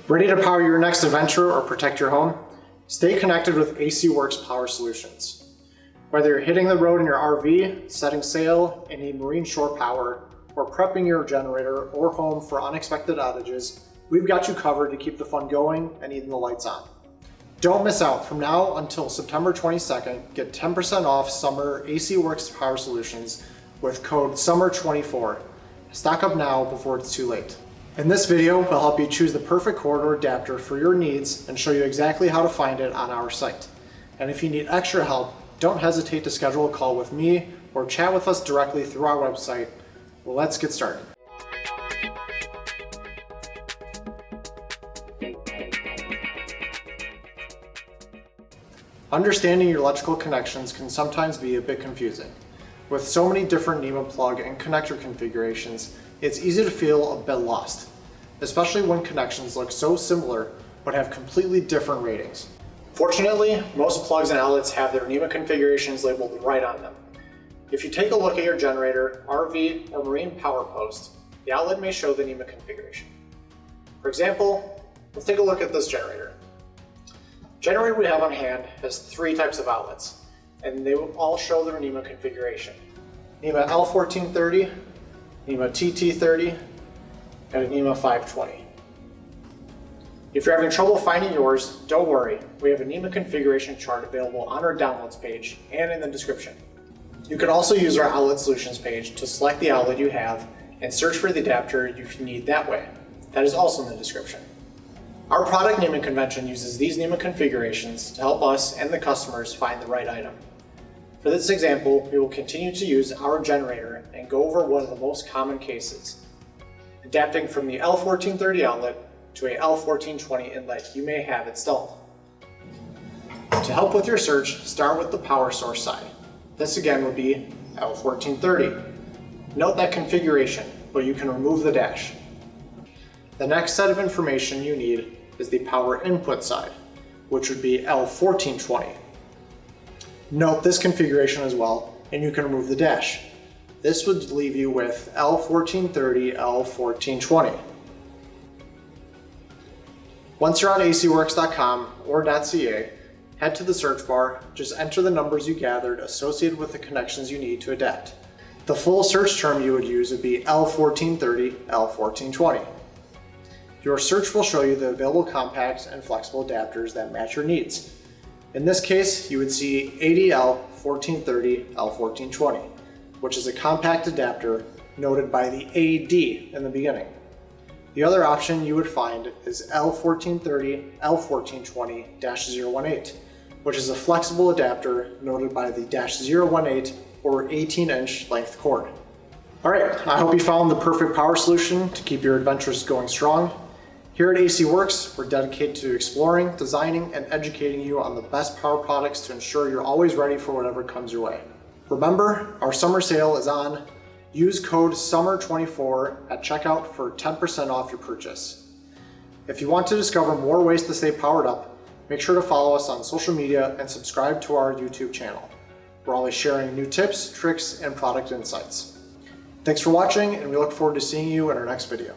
Ready to power your next adventure or protect your home? Stay connected with AC Works Power Solutions. Whether you're hitting the road in your RV, setting sail, and need marine shore power, or prepping your generator or home for unexpected outages, we've got you covered to keep the fun going and even the lights on. Don't miss out. From now until September 22nd, get 10% off summer AC Works Power Solutions with code SUMMER24. Stock up now before it's too late. In this video, we'll help you choose the perfect corridor adapter for your needs and show you exactly how to find it on our site. And if you need extra help, don't hesitate to schedule a call with me or chat with us directly through our website. Well, let's get started. Understanding your electrical connections can sometimes be a bit confusing. With so many different NEMA plug and connector configurations, it's easy to feel a bit lost, especially when connections look so similar but have completely different ratings. Fortunately, most plugs and outlets have their NEMA configurations labeled right on them. If you take a look at your generator, RV, or marine power post, the outlet may show the NEMA configuration. For example, let's take a look at this generator. The generator we have on hand has three types of outlets, and they will all show their NEMA configuration. NEMA L1430, NEMA TT30, and a NEMA 520. If you're having trouble finding yours, don't worry. We have a NEMA configuration chart available on our downloads page and in the description. You can also use our outlet solutions page to select the outlet you have and search for the adapter you need that way. That is also in the description. Our product naming convention uses these NEMA configurations to help us and the customers find the right item. For this example, we will continue to use our generator and go over one of the most common cases, adapting from the L1430 outlet to a L1420 inlet you may have installed. To help with your search, start with the power source side. This again would be L1430. Note that configuration, but you can remove the dash. The next set of information you need is the power input side, which would be L1420. Note this configuration as well, and you can remove the dash. This would leave you with L1430, L1420. Once you're on acworks.com or .ca, head to the search bar, just enter the numbers you gathered associated with the connections you need to adapt. The full search term you would use would be L1430, L1420. Your search will show you the available compact and flexible adapters that match your needs. In this case, you would see ADL 1430 L1420, which is a compact adapter noted by the AD in the beginning. The other option you would find is L1430 L1420-018, which is a flexible adapter noted by the -018 or 18-inch length cord. Alright, I hope you found the perfect power solution to keep your adventures going strong. Here at AC Works, we're dedicated to exploring, designing, and educating you on the best power products to ensure you're always ready for whatever comes your way. Remember, our summer sale is on. Use code SUMMER24 at checkout for 10% off your purchase. If you want to discover more ways to stay powered up, make sure to follow us on social media and subscribe to our YouTube channel. We're always sharing new tips, tricks, and product insights. Thanks for watching, and we look forward to seeing you in our next video.